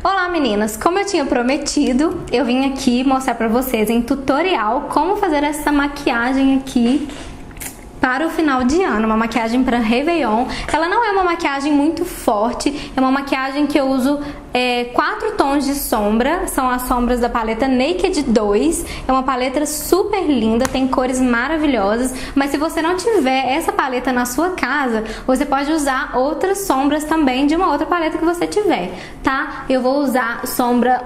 Olá meninas, como eu tinha prometido, eu vim aqui mostrar pra vocês em tutorial como fazer essa maquiagem aqui para o final de ano, uma maquiagem para Réveillon. Ela não é uma maquiagem muito forte, é uma maquiagem que eu uso 4 tons de sombra, são as sombras da paleta Naked 2, é uma paleta super linda, tem cores maravilhosas, mas se você não tiver essa paleta na sua casa, você pode usar outras sombras também de uma outra paleta que você tiver, tá? Eu vou usar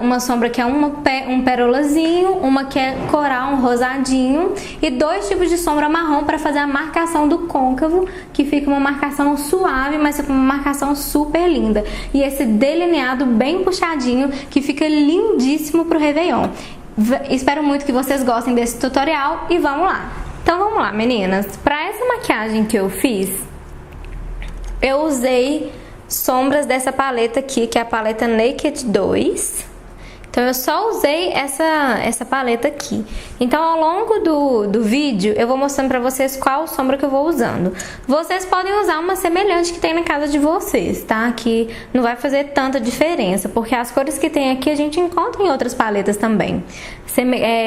uma sombra que é um perolazinho, uma que é coral, um rosadinho, e 2 tipos de sombra marrom para fazer a marcação do côncavo, que fica uma marcação suave, mas fica uma marcação super linda. E esse delineado bem puxadinho, que fica lindíssimo pro Réveillon. Espero muito que vocês gostem desse tutorial e vamos lá. Então vamos lá, meninas. Para essa maquiagem que eu fiz, eu usei sombras dessa paleta aqui, que é a paleta Naked 2. Então eu só usei essa paleta aqui. Então ao longo do vídeo eu vou mostrando pra vocês qual sombra que eu vou usando. Vocês podem usar uma semelhante que tem na casa de vocês, tá? Que não vai fazer tanta diferença, porque as cores que tem aqui a gente encontra em outras paletas também,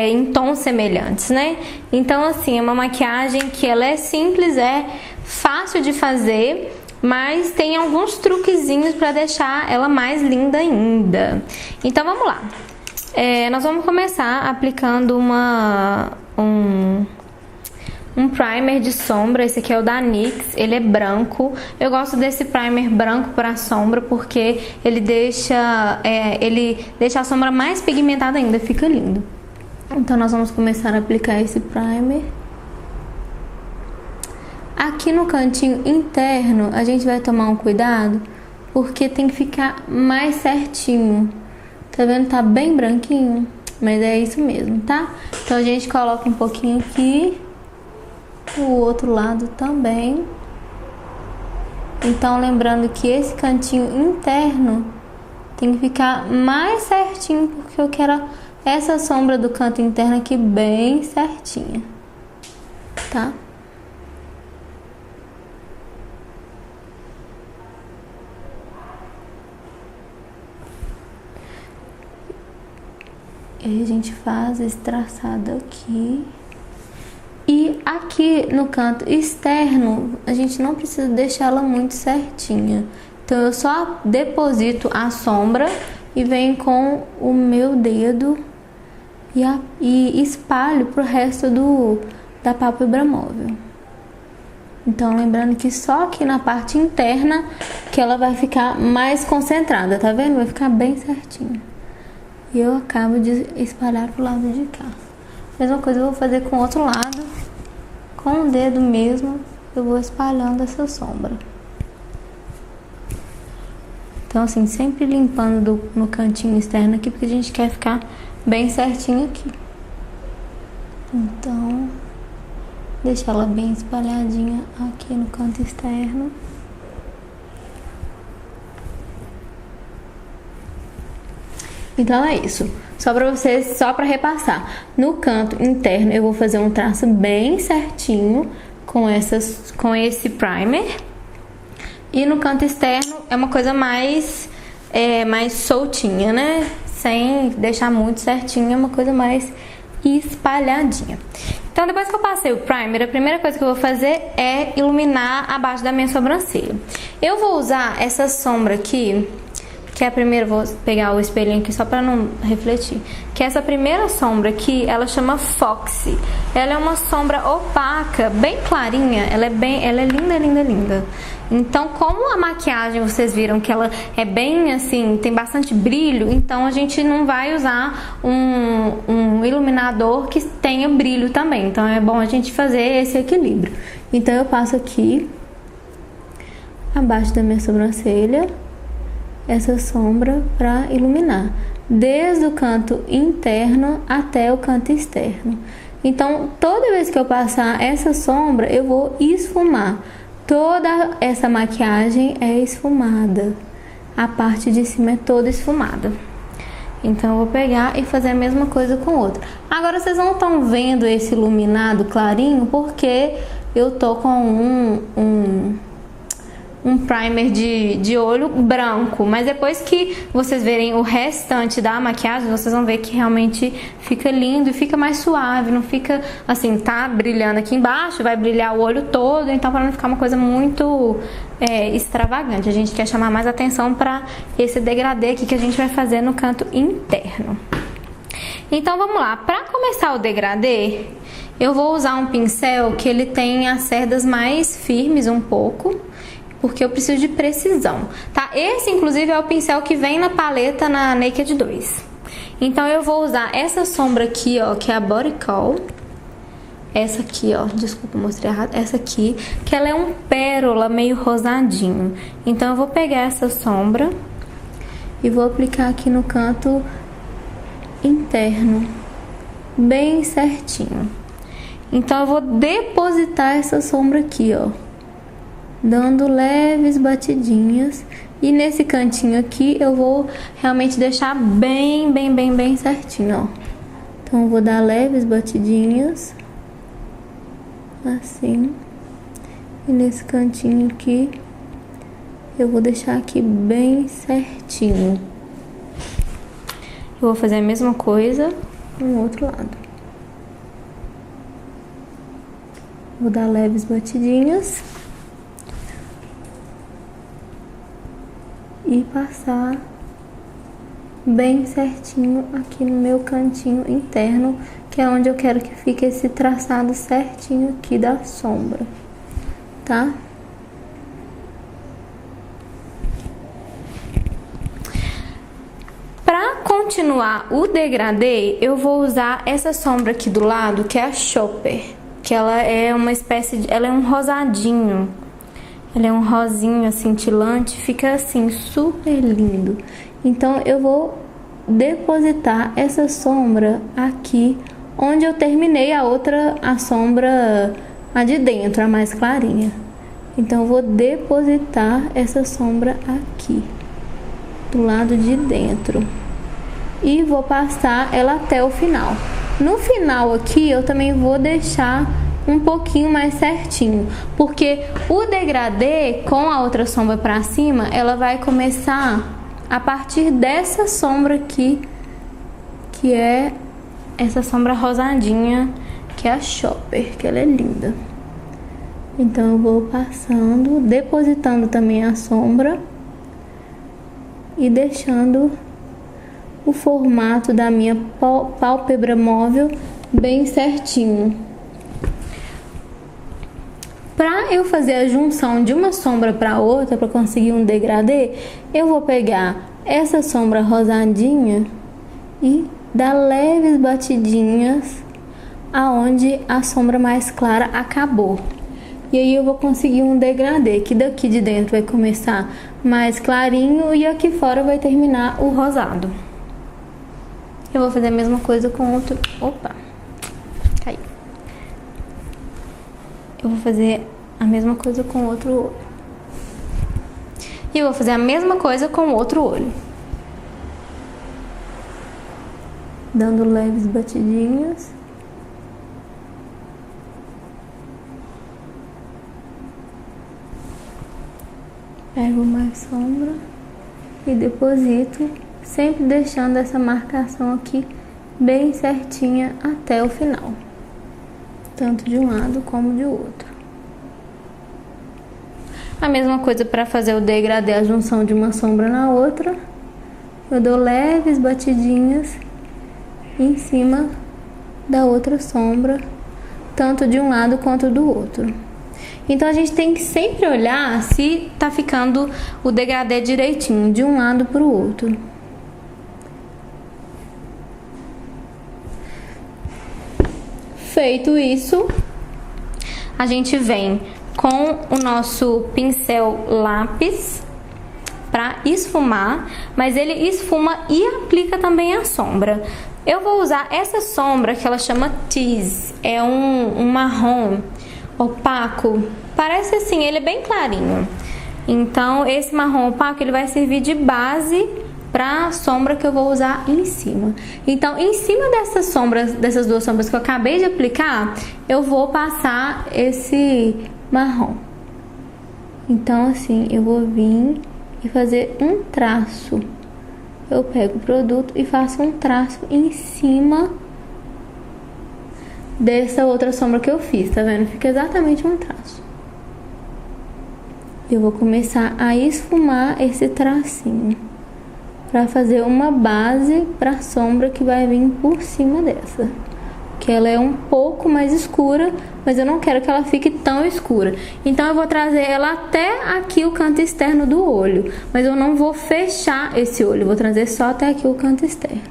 em tons semelhantes, né? Então assim, é uma maquiagem que ela é simples, é fácil de fazer, mas tem alguns truquezinhos para deixar ela mais linda ainda. Então vamos lá. Nós vamos começar aplicando um primer de sombra. Esse aqui é o da NYX, ele é branco. Eu gosto desse primer branco para sombra porque ele deixa a sombra mais pigmentada ainda, fica lindo. Então nós vamos começar a aplicar esse primer. Aqui no cantinho interno, a gente vai tomar um cuidado, porque tem que ficar mais certinho. Tá vendo? Tá bem branquinho, mas é isso mesmo, tá? Então a gente coloca um pouquinho aqui, o outro lado também. Então lembrando que esse cantinho interno tem que ficar mais certinho, porque eu quero essa sombra do canto interno aqui bem certinha, tá? E a gente faz esse traçado aqui. E aqui no canto externo, a gente não precisa deixar ela muito certinha. Então eu só deposito a sombra e venho com o meu dedo e espalho pro resto da pálpebra móvel. Então lembrando que só aqui na parte interna que ela vai ficar mais concentrada, tá vendo? Vai ficar bem certinho. E eu acabo de espalhar pro lado de cá. Mesma coisa eu vou fazer com o outro lado. Com o dedo mesmo, eu vou espalhando essa sombra. Então assim, sempre limpando no cantinho externo aqui, porque a gente quer ficar bem certinho aqui. Então, deixar ela bem espalhadinha aqui no canto externo. Então é isso, só para repassar. No canto interno eu vou fazer um traço bem certinho com esse primer. E no canto externo é uma coisa mais soltinha, né? Sem deixar muito certinho, é uma coisa mais espalhadinha. Então depois que eu passei o primer, a primeira coisa que eu vou fazer é iluminar abaixo da minha sobrancelha. Eu vou usar essa sombra aqui, que é a primeira, vou pegar o espelhinho aqui só pra não refletir, que essa primeira sombra aqui, ela chama Foxy. Ela é uma sombra opaca, bem clarinha, ela é linda, linda, linda. Então, como a maquiagem, vocês viram que ela é bem assim, tem bastante brilho, então a gente não vai usar um iluminador que tenha brilho também. Então é bom a gente fazer esse equilíbrio. Então eu passo aqui, abaixo da minha sobrancelha, essa sombra para iluminar, desde o canto interno até o canto externo. Então, toda vez que eu passar essa sombra, eu vou esfumar. Toda essa maquiagem é esfumada. A parte de cima é toda esfumada. Então, eu vou pegar e fazer a mesma coisa com outra. Agora, vocês não estão vendo esse iluminado clarinho, porque eu tô com um primer de olho branco, mas depois que vocês verem o restante da maquiagem, vocês vão ver que realmente fica lindo e fica mais suave, não fica assim, tá brilhando aqui embaixo, vai brilhar o olho todo, então para não ficar uma coisa muito extravagante, a gente quer chamar mais atenção para esse degradê aqui que a gente vai fazer no canto interno. Então vamos lá, para começar o degradê, eu vou usar um pincel que ele tem as cerdas mais firmes um pouco, porque eu preciso de precisão, tá? Esse, inclusive, é o pincel que vem na paleta na Naked 2. Então, eu vou usar essa sombra aqui, ó, que é a Body Call. Essa aqui, ó, desculpa, mostrei errado. Essa aqui, que ela é um pérola meio rosadinho. Então, eu vou pegar essa sombra e vou aplicar aqui no canto interno, bem certinho. Então, eu vou depositar essa sombra aqui, ó, dando leves batidinhas. E nesse cantinho aqui eu vou realmente deixar bem certinho, ó. Então eu vou dar leves batidinhas, assim. E nesse cantinho aqui eu vou deixar aqui bem certinho. Eu vou fazer a mesma coisa no outro lado. Vou dar leves batidinhas e passar bem certinho aqui no meu cantinho interno, que é onde eu quero que fique esse traçado certinho aqui da sombra, tá? Para continuar o degradê, eu vou usar essa sombra aqui do lado, que é a Shopper, que ela é uma espécie de, ela é um rosadinho. Ele é um rosinha cintilante, fica assim, super lindo. Então, eu vou depositar essa sombra aqui, onde eu terminei a sombra, a de dentro, a mais clarinha. Então, eu vou depositar essa sombra aqui, do lado de dentro. E vou passar ela até o final. No final aqui, eu também vou deixar um pouquinho mais certinho, porque o degradê com a outra sombra pra cima, ela vai começar a partir dessa sombra aqui, que é essa sombra rosadinha, que é a Shopper, que ela é linda. Então eu vou passando, depositando também a sombra e deixando o formato da minha pálpebra móvel bem certinho. Para eu fazer a junção de uma sombra para outra, para conseguir um degradê, eu vou pegar essa sombra rosadinha e dar leves batidinhas aonde a sombra mais clara acabou. E aí eu vou conseguir um degradê, que daqui de dentro vai começar mais clarinho e aqui fora vai terminar o rosado. Eu vou fazer a mesma coisa com outro... Opa! Caiu. Eu vou fazer a mesma coisa com o outro olho. E eu vou fazer a mesma coisa com o outro olho. Dando leves batidinhas. Pego mais sombra e deposito, sempre deixando essa marcação aqui bem certinha até o final. Tanto de um lado como de outro. A mesma coisa para fazer o degradê, a junção de uma sombra na outra. Eu dou leves batidinhas em cima da outra sombra, tanto de um lado quanto do outro. Então a gente tem que sempre olhar se tá ficando o degradê direitinho, de um lado para o outro. Feito isso, a gente vem com o nosso pincel lápis para esfumar, mas ele esfuma e aplica também a sombra. Eu vou usar essa sombra que ela chama Tease, é um marrom opaco, parece assim, ele é bem clarinho. Então esse marrom opaco ele vai servir de base para a sombra que eu vou usar em cima. Então, em cima dessas sombras, dessas duas sombras que eu acabei de aplicar, eu vou passar esse marrom. Então assim, eu vou vir e fazer um traço. Eu pego o produto e faço um traço em cima dessa outra sombra que eu fiz, tá vendo? Fica exatamente um traço. Eu vou começar a esfumar esse tracinho para fazer uma base para a sombra que vai vir por cima dessa. Que ela é um pouco mais escura, mas eu não quero que ela fique tão escura. Então eu vou trazer ela até aqui o canto externo do olho, mas eu não vou fechar esse olho, eu vou trazer só até aqui o canto externo.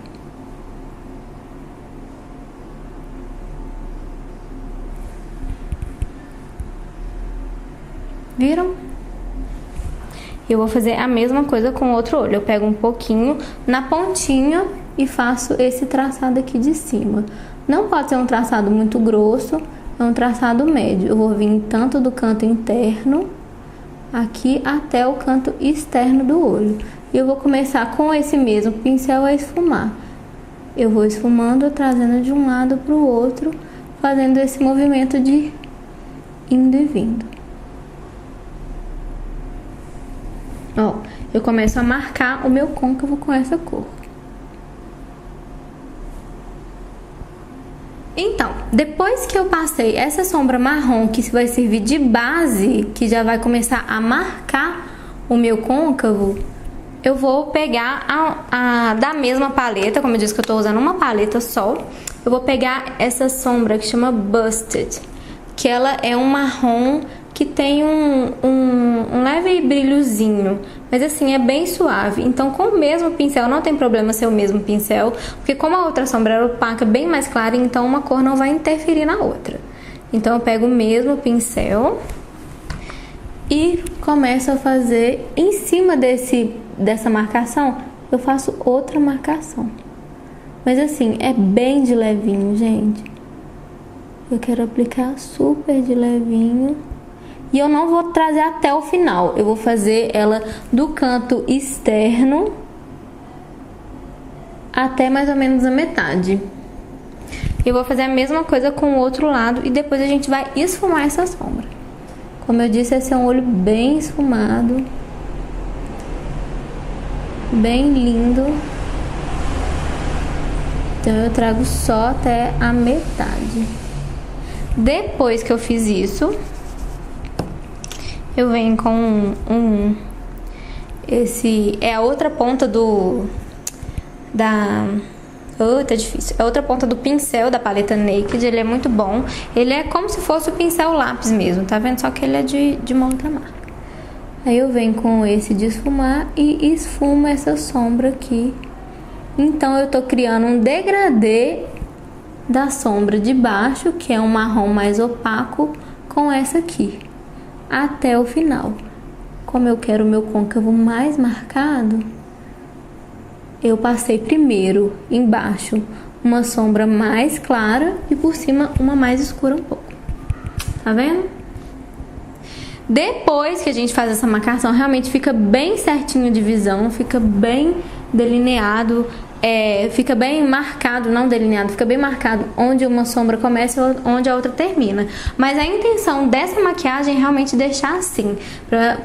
Viram? Eu vou fazer a mesma coisa com o outro olho. Eu pego um pouquinho na pontinha e faço esse traçado aqui de cima. Não pode ser um traçado muito grosso, é um traçado médio. Eu vou vir tanto do canto interno aqui até o canto externo do olho. E eu vou começar com esse mesmo pincel a esfumar. Eu vou esfumando, trazendo de um lado para o outro, fazendo esse movimento de indo e vindo. Ó, eu começo a marcar o meu côncavo com essa cor. Então, depois que eu passei essa sombra marrom, que vai servir de base, que já vai começar a marcar o meu côncavo, eu vou pegar da mesma paleta, como eu disse que eu tô usando uma paleta só, eu vou pegar essa sombra que chama Busted, que ela é um marrom que tem um leve brilhozinho, mas assim, é bem suave. Então, com o mesmo pincel, não tem problema ser o mesmo pincel, porque como a outra sombra era opaca, bem mais clara, então uma cor não vai interferir na outra. Então, eu pego o mesmo pincel e começo a fazer, em cima dessa marcação, eu faço outra marcação. Mas assim, é bem de levinho, gente. Eu quero aplicar super de levinho. E eu não vou trazer até o final, eu vou fazer ela do canto externo até mais ou menos a metade. Eu vou fazer a mesma coisa com o outro lado e depois a gente vai esfumar essa sombra. Como eu disse, esse é um olho bem esfumado, bem lindo. Então eu trago só até a metade. Depois que eu fiz isso, eu venho com esse é a outra ponta tá difícil. É a outra ponta do pincel da paleta Naked, ele é muito bom. Ele é como se fosse o pincel lápis mesmo, tá vendo? Só que ele é de uma outra marca. Aí eu venho com esse de esfumar e esfumo essa sombra aqui. Então eu tô criando um degradê da sombra de baixo, que é um marrom mais opaco, com essa aqui, até o final. Como eu quero o meu côncavo mais marcado, eu passei primeiro embaixo uma sombra mais clara e por cima uma mais escura um pouco. Tá vendo? Depois que a gente faz essa marcação, realmente fica bem certinho de visão, fica bem delineado, fica bem marcado, não delineado, fica bem marcado onde uma sombra começa e onde a outra termina. Mas a intenção dessa maquiagem é realmente deixar assim,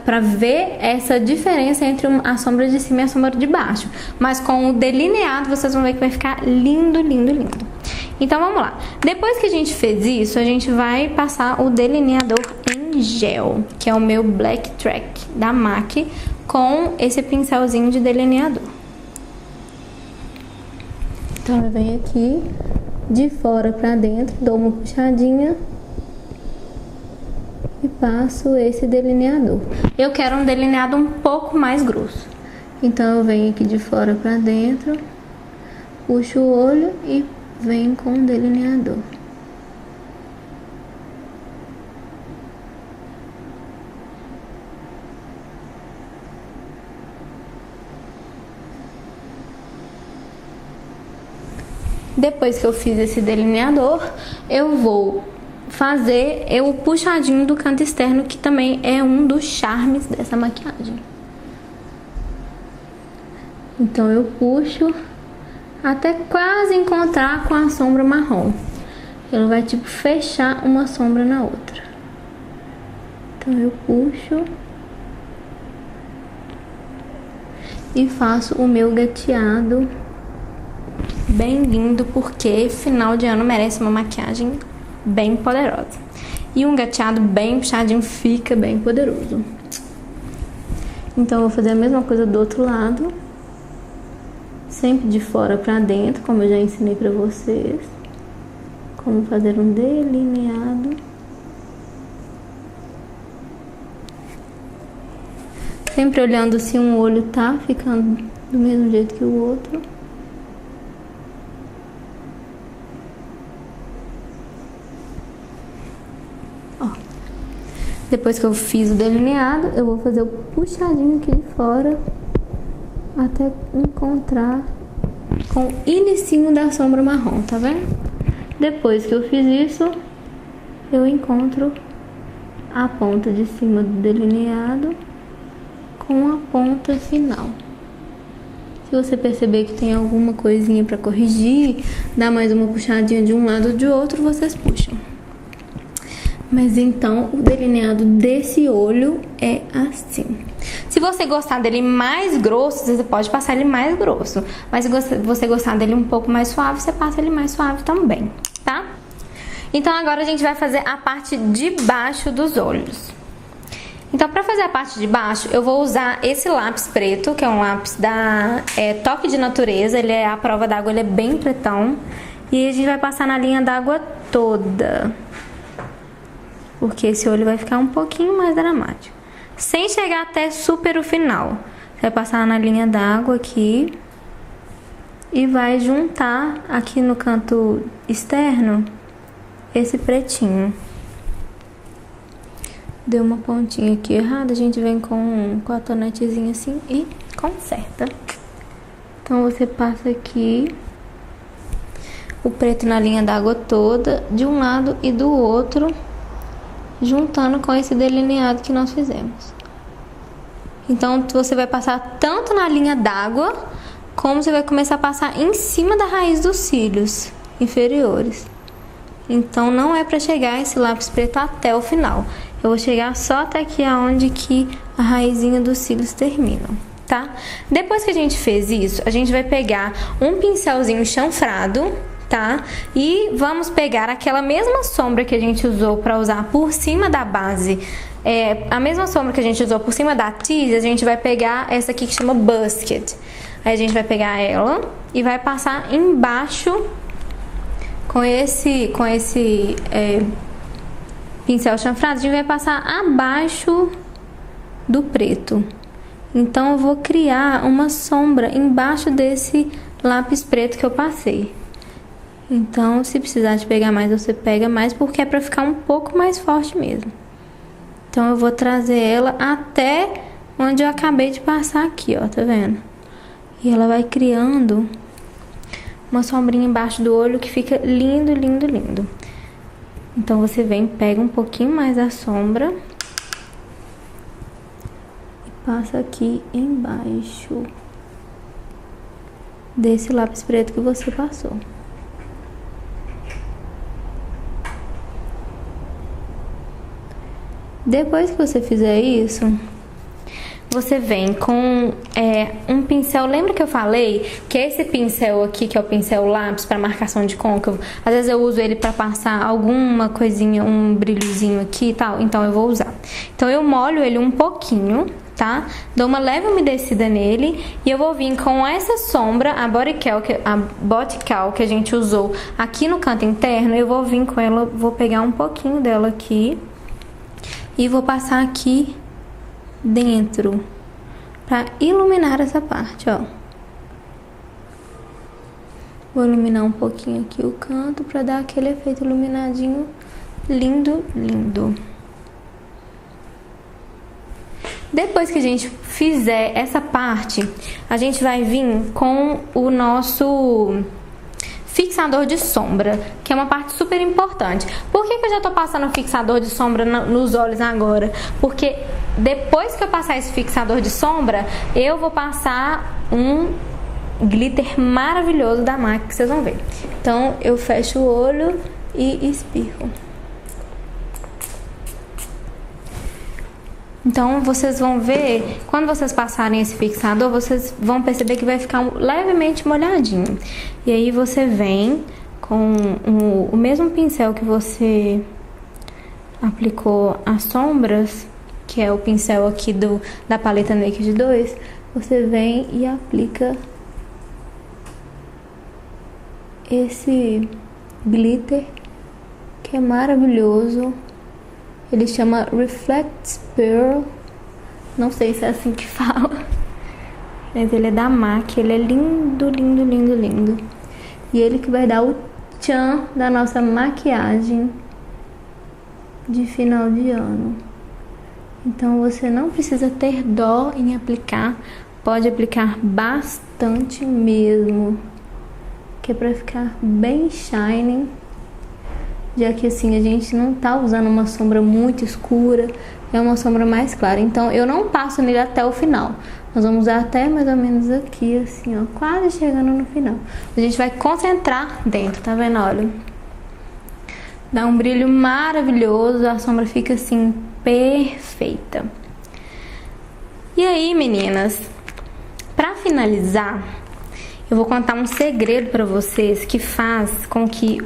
pra ver essa diferença entre a sombra de cima e a sombra de baixo. Mas com o delineado vocês vão ver que vai ficar lindo, lindo, lindo. Então vamos lá. Depois que a gente fez isso, a gente vai passar o delineador em gel, que é o meu Black Track da MAC, com esse pincelzinho de delineador. Então eu venho aqui de fora pra dentro, dou uma puxadinha e passo esse delineador. Eu quero um delineado um pouco mais grosso. Então eu venho aqui de fora pra dentro, puxo o olho e venho com o delineador. Depois que eu fiz esse delineador, eu vou fazer o puxadinho do canto externo, que também é um dos charmes dessa maquiagem. Então eu puxo até quase encontrar com a sombra marrom. Ela vai tipo fechar uma sombra na outra. Então eu puxo e faço o meu gateado bem lindo, porque final de ano merece uma maquiagem bem poderosa. E um gateado bem puxadinho fica bem poderoso. Então eu vou fazer a mesma coisa do outro lado, sempre de fora pra dentro, como eu já ensinei pra vocês. Como fazer um delineado. Sempre olhando se um olho tá ficando do mesmo jeito que o outro. Ó. Depois que eu fiz o delineado, eu vou fazer o puxadinho aqui de fora até encontrar com o inicinho da sombra marrom, tá vendo? Depois que eu fiz isso, eu encontro a ponta de cima do delineado com a ponta final. Se você perceber que tem alguma coisinha para corrigir, dá mais uma puxadinha de um lado ou de outro, vocês puxam. Mas então, o delineado desse olho é assim. Se você gostar dele mais grosso, você pode passar ele mais grosso. Mas se você gostar dele um pouco mais suave, você passa ele mais suave também, tá? Então agora a gente vai fazer a parte de baixo dos olhos. Então, pra fazer a parte de baixo, eu vou usar esse lápis preto, que é um lápis da Toque de Natureza. Ele é a prova d'água, ele é bem pretão. E a gente vai passar na linha d'água toda, porque esse olho vai ficar um pouquinho mais dramático. Sem chegar até super o final. Você vai passar na linha d'água aqui e vai juntar aqui no canto externo esse pretinho. Deu uma pontinha aqui errada, a gente vem com um cotonetezinho assim e conserta. Então você passa aqui o preto na linha d'água toda, de um lado e do outro, juntando com esse delineado que nós fizemos. Então você vai passar tanto na linha d'água, como você vai começar a passar em cima da raiz dos cílios inferiores. Então não é para chegar esse lápis preto até o final. Eu vou chegar só até aqui aonde que a raizinha dos cílios terminam, tá? Depois que a gente fez isso, a gente vai pegar um pincelzinho chanfrado, tá? E vamos pegar aquela mesma sombra que a gente usou para usar por cima da base, a mesma sombra que a gente usou por cima da tease, a gente vai pegar essa aqui que chama Busket. Aí a gente vai pegar ela e vai passar embaixo com esse pincel chanfrado, a gente vai passar abaixo do preto. Então eu vou criar uma sombra embaixo desse lápis preto que eu passei. Então, se precisar de pegar mais, você pega mais, porque é pra ficar um pouco mais forte mesmo. Então eu vou trazer ela até onde eu acabei de passar aqui, ó, tá vendo? E ela vai criando uma sombrinha embaixo do olho que fica lindo, lindo, lindo. Então você vem, pega um pouquinho mais a sombra e passa aqui embaixo desse lápis preto que você passou. Depois que você fizer isso, você vem com um pincel. Lembra que eu falei que esse pincel aqui, que é o pincel lápis para marcação de côncavo, às vezes eu uso ele para passar alguma coisinha, um brilhozinho aqui e tal, então eu vou usar. Então eu molho ele um pouquinho, tá? Dou uma leve umedecida nele e eu vou vir com essa sombra, a Botical que a gente usou aqui no canto interno, eu vou vir com ela, vou pegar um pouquinho dela aqui e vou passar aqui dentro para iluminar essa parte, ó. Vou iluminar um pouquinho aqui o canto para dar aquele efeito iluminadinho lindo, lindo. Depois que a gente fizer essa parte, a gente vai vir com o nosso fixador de sombra, que é uma parte super importante. Por que eu já tô passando o fixador de sombra nos olhos agora? Porque depois que eu passar esse fixador de sombra, eu vou passar um glitter maravilhoso da MAC, que vocês vão ver. Então eu fecho o olho e espirro. Então vocês vão ver, quando vocês passarem esse fixador, vocês vão perceber que vai ficar levemente molhadinho. E aí você vem com o mesmo pincel que você aplicou as sombras, que é o pincel aqui da paleta Naked 2, você vem e aplica esse glitter, que é maravilhoso. Ele chama Reflect Pearl, não sei se é assim que fala, mas ele é da MAC, ele é lindo, lindo, lindo, lindo. E ele que vai dar o tchan da nossa maquiagem de final de ano. Então você não precisa ter dó em aplicar, pode aplicar bastante mesmo, que é pra ficar bem shiny. Já que assim, a gente não tá usando uma sombra muito escura, é uma sombra mais clara. Então eu não passo nele até o final. Nós vamos usar até mais ou menos aqui, assim, ó, quase chegando no final. A gente vai concentrar dentro, tá vendo? Olha. Dá um brilho maravilhoso, a sombra fica assim, perfeita. E aí, meninas, pra finalizar, eu vou contar um segredo pra vocês que faz com que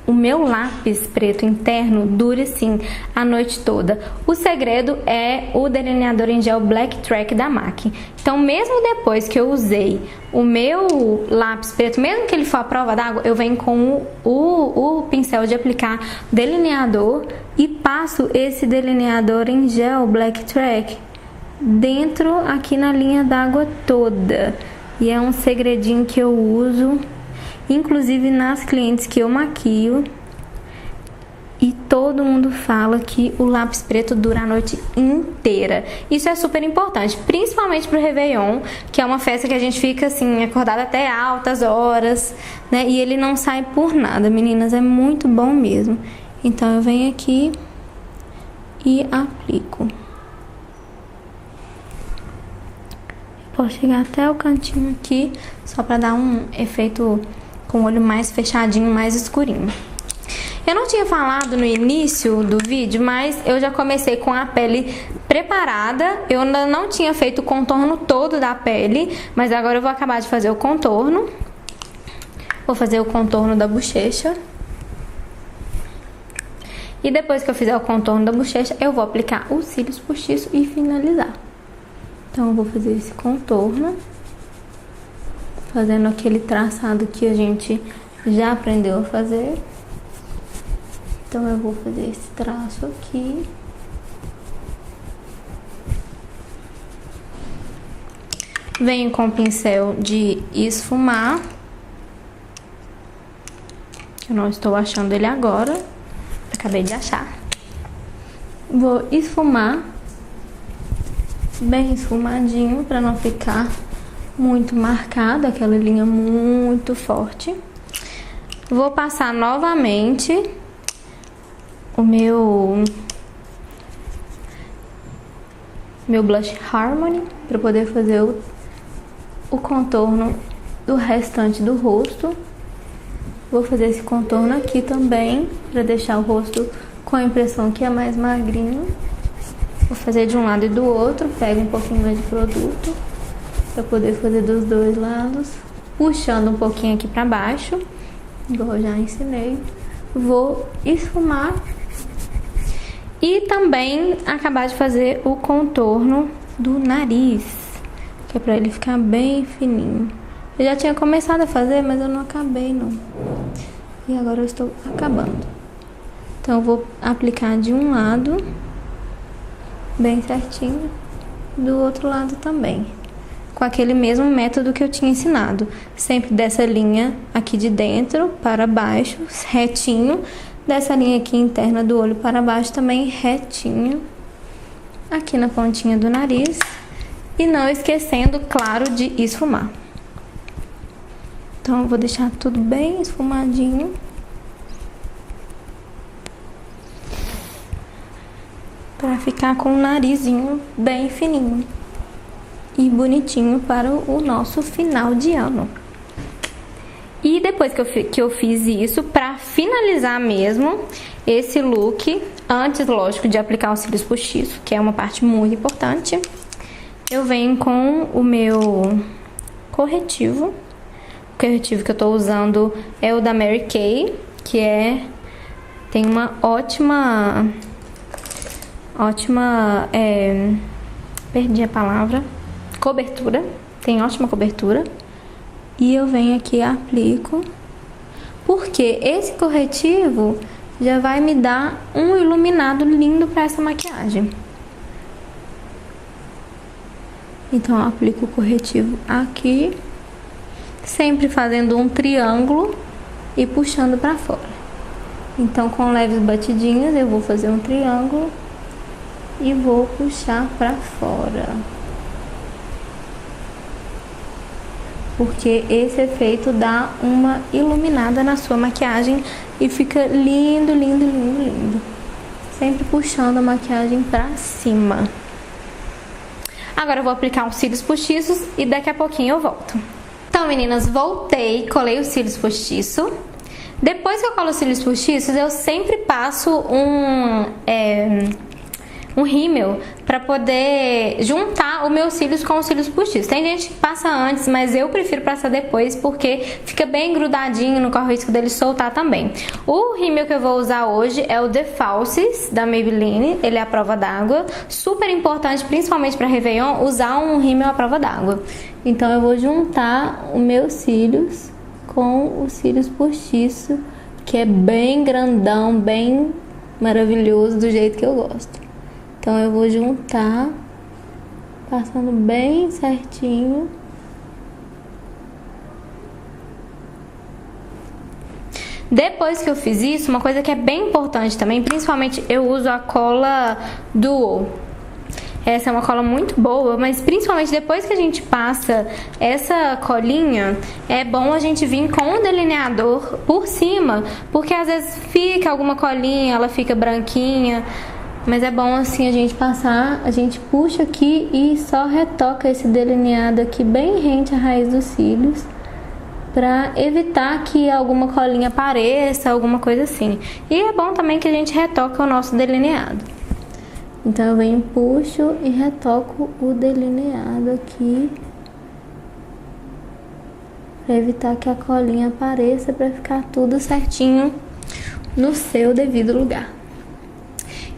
o meu lápis preto interno dure assim a noite toda. O segredo é o delineador em gel Black Track da MAC. Então mesmo depois que eu usei o meu lápis preto, mesmo que ele for à prova d'água, eu venho com o pincel de aplicar delineador e passo esse delineador em gel Black Track dentro aqui na linha d'água toda. E é um segredinho que eu uso inclusive nas clientes que eu maquio, e todo mundo fala que o lápis preto dura a noite inteira. Isso é super importante, principalmente pro Réveillon, que é uma festa que a gente fica assim, acordada até altas horas, né? E ele não sai por nada, meninas, é muito bom mesmo. Então eu venho aqui e aplico. Posso chegar até o cantinho aqui, só pra dar um efeito com o olho mais fechadinho, mais escurinho. Eu não tinha falado no início do vídeo, mas eu já comecei com a pele preparada. Eu ainda não tinha feito o contorno todo da pele, mas agora eu vou acabar de fazer o contorno. Vou fazer o contorno da bochecha. E depois que eu fizer o contorno da bochecha, eu vou aplicar os cílios postiços e finalizar. Então eu vou fazer esse contorno, fazendo aquele traçado que a gente já aprendeu a fazer. Então eu vou fazer esse traço aqui. Venho com o pincel de esfumar. Eu não estou achando ele agora, acabei de achar. Vou esfumar, bem esfumadinho, para não ficar muito marcada, aquela linha muito forte. Vou passar novamente o meu Blush Harmony para poder fazer o contorno do restante do rosto. Vou fazer esse contorno aqui também, para deixar o rosto com a impressão que é mais magrinho. Vou fazer de um lado e do outro, pego um pouquinho mais de produto para poder fazer dos dois lados, puxando um pouquinho aqui para baixo, igual eu já ensinei. Vou esfumar e também acabar de fazer o contorno do nariz, que é para ele ficar bem fininho. Eu já tinha começado a fazer, mas eu não acabei não. E agora eu estou acabando. Então eu vou aplicar de um lado bem certinho, do outro lado também, com aquele mesmo método que eu tinha ensinado, sempre dessa linha aqui de dentro para baixo, retinho, dessa linha aqui interna do olho para baixo também retinho, aqui na pontinha do nariz, e não esquecendo, claro, de esfumar. Então eu vou deixar tudo bem esfumadinho. Para ficar com o narizinho bem fininho e bonitinho para o nosso final de ano. E depois que eu fiz isso, pra finalizar mesmo esse look, antes, lógico, de aplicar os cílios postiços, que é uma parte muito importante, eu venho com o meu corretivo. O corretivo que eu tô usando é o da Mary Kay, que tem uma ótima, perdi a palavra, cobertura, tem ótima cobertura. E eu venho aqui e aplico, porque esse corretivo já vai me dar um iluminado lindo para essa maquiagem. Então eu aplico o corretivo aqui, sempre fazendo um triângulo e puxando para fora. Então com leves batidinhas eu vou fazer um triângulo e vou puxar para fora. Porque esse efeito dá uma iluminada na sua maquiagem e fica lindo, lindo, lindo, lindo. Sempre puxando a maquiagem pra cima. Agora eu vou aplicar os cílios postiços e daqui a pouquinho eu volto. Então, meninas, voltei, colei os cílios postiços. Depois que eu colo os cílios postiços, eu sempre passo um rímel pra poder juntar os meus cílios com os cílios postiços. Tem gente que passa antes, mas eu prefiro passar depois porque fica bem grudadinho, não corre o risco dele soltar também. O rímel que eu vou usar hoje é o The Falsies da Maybelline, ele é a prova d'água. Super importante, principalmente para Réveillon, usar um rímel à prova d'água. Então eu vou juntar os meus cílios com os cílios postiços, que é bem grandão, bem maravilhoso, do jeito que eu gosto. Então eu vou juntar, passando bem certinho. Depois que eu fiz isso, uma coisa que é bem importante também, principalmente eu uso a cola Duo. Essa é uma cola muito boa, mas principalmente depois que a gente passa essa colinha, é bom a gente vir com o delineador por cima, porque às vezes fica alguma colinha, ela fica branquinha. Mas é bom assim a gente passar, a gente puxa aqui e só retoca esse delineado aqui bem rente à raiz dos cílios, pra evitar que alguma colinha apareça, alguma coisa assim. E é bom também que a gente retoca o nosso delineado. Então eu venho, puxo e retoco o delineado aqui, pra evitar que a colinha apareça, pra ficar tudo certinho no seu devido lugar.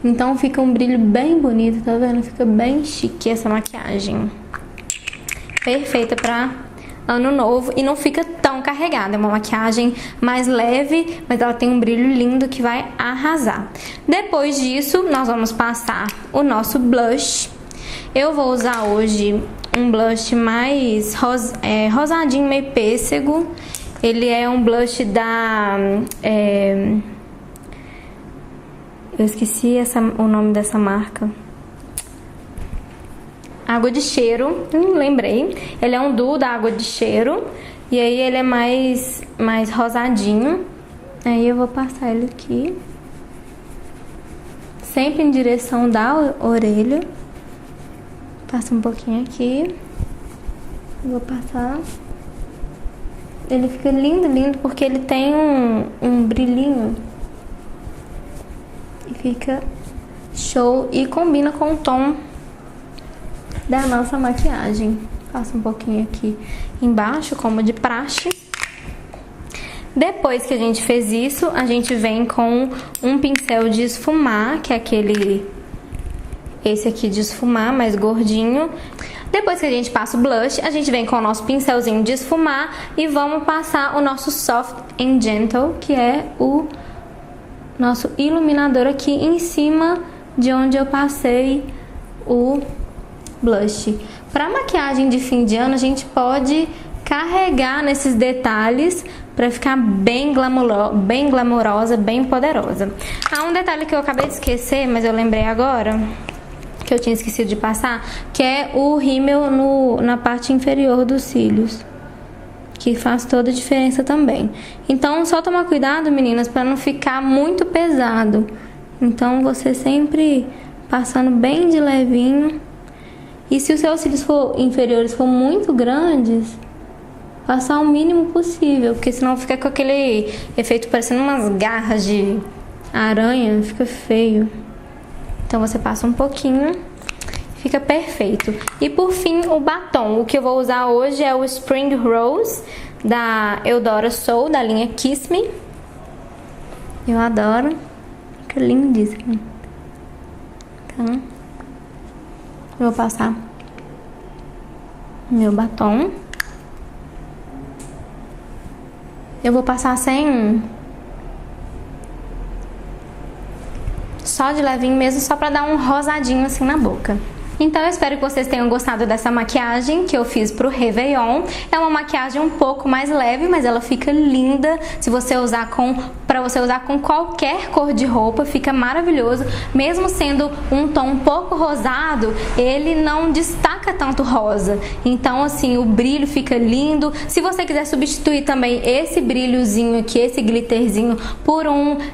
Então fica um brilho bem bonito, tá vendo? Fica bem chique essa maquiagem. Perfeita pra ano novo e não fica tão carregada. É uma maquiagem mais leve, mas ela tem um brilho lindo que vai arrasar. Depois disso, nós vamos passar o nosso blush. Eu vou usar hoje um blush mais rosadinho, meio pêssego. Ele é um blush da... eu esqueci o nome dessa marca. Água de Cheiro, lembrei. Ele é um duo da Água de Cheiro. E aí ele é mais rosadinho. Aí eu vou passar ele aqui. Sempre em direção da orelha. Passa um pouquinho aqui. Vou passar. Ele fica lindo, lindo, porque ele tem um brilhinho. E fica show e combina com o tom da nossa maquiagem. Passa um pouquinho aqui embaixo, como de praxe. Depois que a gente fez isso, a gente vem com um pincel de esfumar, que é esse aqui de esfumar, mais gordinho. Depois que a gente passa o blush, a gente vem com o nosso pincelzinho de esfumar e vamos passar o nosso Soft and Gentle, que é o nosso iluminador aqui em cima de onde eu passei o blush. Para maquiagem de fim de ano, a gente pode carregar nesses detalhes para ficar bem glamourosa, bem poderosa. Há um detalhe que eu acabei de esquecer, mas eu lembrei agora, que eu tinha esquecido de passar, que é o rímel na parte inferior dos cílios, que faz toda a diferença também. Então, só tomar cuidado, meninas, para não ficar muito pesado. Então, você sempre passando bem de levinho. E se os seus cílios inferiores for muito grandes, passar o mínimo possível, porque senão fica com aquele efeito parecendo umas garras de aranha, fica feio. Então você passa um pouquinho, fica perfeito. E por fim, o batom. O que eu vou usar hoje é o Spring Rose da Eudora Soul, da linha Kiss Me. Eu adoro. Fica lindíssimo. Então, eu vou passar meu batom. Eu vou passar só de levinho mesmo, só pra dar um rosadinho assim na boca. Então eu espero que vocês tenham gostado dessa maquiagem que eu fiz pro Réveillon. É uma maquiagem um pouco mais leve, mas ela fica linda. Se você usar pra você usar com qualquer cor de roupa, fica maravilhoso. Mesmo sendo um tom um pouco rosado, ele não destaca tanto rosa. Então assim, o brilho fica lindo. Se você quiser substituir também esse brilhozinho aqui, esse glitterzinho, por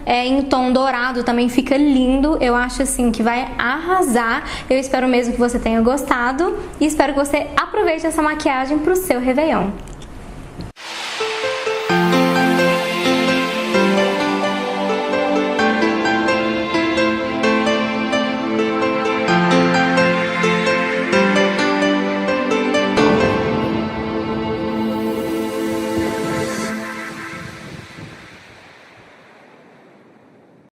em tom dourado, também fica lindo. Eu acho assim que vai arrasar. Eu espero mesmo que você tenha gostado e espero que você aproveite essa maquiagem pro seu Réveillon.